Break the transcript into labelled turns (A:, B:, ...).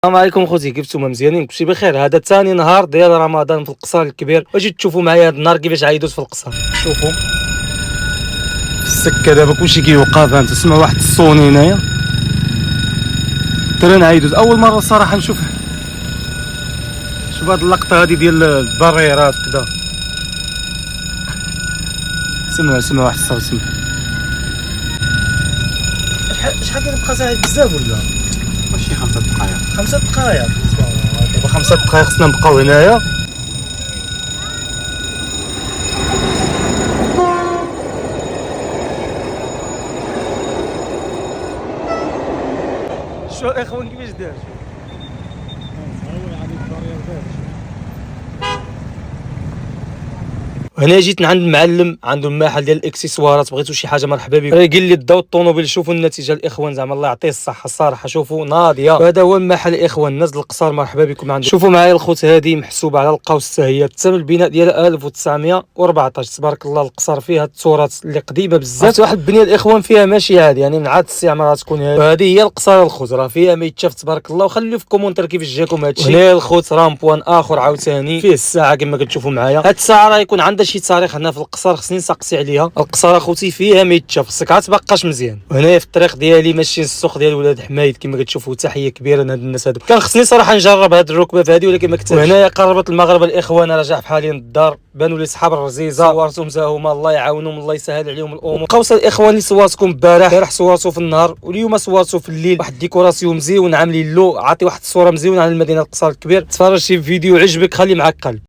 A: السلام عليكم خوتي، كيف نتوما؟ مزيانين؟ كلشي بخير. هذا ثاني نهار ديال رمضان في القصر الكبير، واجي تشوفوا معايا هذا النهار كيفاش عايدوت في القصر. شوفوا في السكه دابا كلشي كيوقع، فهمت؟ تسمع واحد الصوني هنايا. ترى عايدوت اول مره الصراحه نشوف هاد اللقطه هذه ديال البريرات كذا. سمع واحد الصوت. سمع شحال كيبقى ساعه؟ بزاف ولا
B: ماشي 5 دقائق؟
A: 5 دقائق. دابا 5 دقائق خصنا نبقاو هنايا. شو اخوان كيفاش دار؟ هنا جيت عند المعلم، عنده المحل ديال الاكسسوارات، بغيتو شي حاجه مرحبا بكم. قال لي داو الطوموبيل. شوفوا النتيجه الاخوان، زعما الله يعطيه الصحه الصراحه. شوفوا ناضيه، هذا هو المحل الاخوان، ناس القصار مرحبا بكم عنده. شوفوا معايا الخوت، هذه محسوبه على القوس حتى هي، تم البناء ديالها 1914. تبارك الله القصار فيها التراث اللي قديمه بزاف. واحد البنيه الاخوان فيها ماشي عادي، يعني من عاد الاستعمار تكون هذه. وهذه هي القصار الخوت، راه فيها ما يتشاف تبارك الله. وخليو في كومونتير كيفاش جاكم هذا الشيء. هنا الخوت رامبوان اخر عاوتاني فيه الساعه كما كتشوفوا معايا. هاد الساعه راه يكون عندها شي تاريخ هنا في القصر، خصني نسقسي عليها. القصر اخوتي فيها ما يتشاف، خصك عاد تبقاش مزيان. وهنايا في الطريق ديالي ماشي السوق ديال ولاد حمايد كما كتشوفوا. تحيه كبيره لهاد الناس هادو. كان خصني صراحه نجرب هاد الركبه في هادي، ولكن ما كنتش. وهنايا قربت المغرب الاخوان، رجع بحالي للدار. بانوا لي صحاب الرزيزه، صورتهم هما، الله يعاونهم الله يسهل عليهم الامور. قوس الاخوان اللي صورتكم امبارح صورتو في النهار، واليوم صورتو في الليل. واحد الديكوراسيون مزيون عاملين له، عاطي واحد الصوره مزيونه على المدينه القصر الكبير. تفرج شي فيديو عجبك خلي معاك قلب.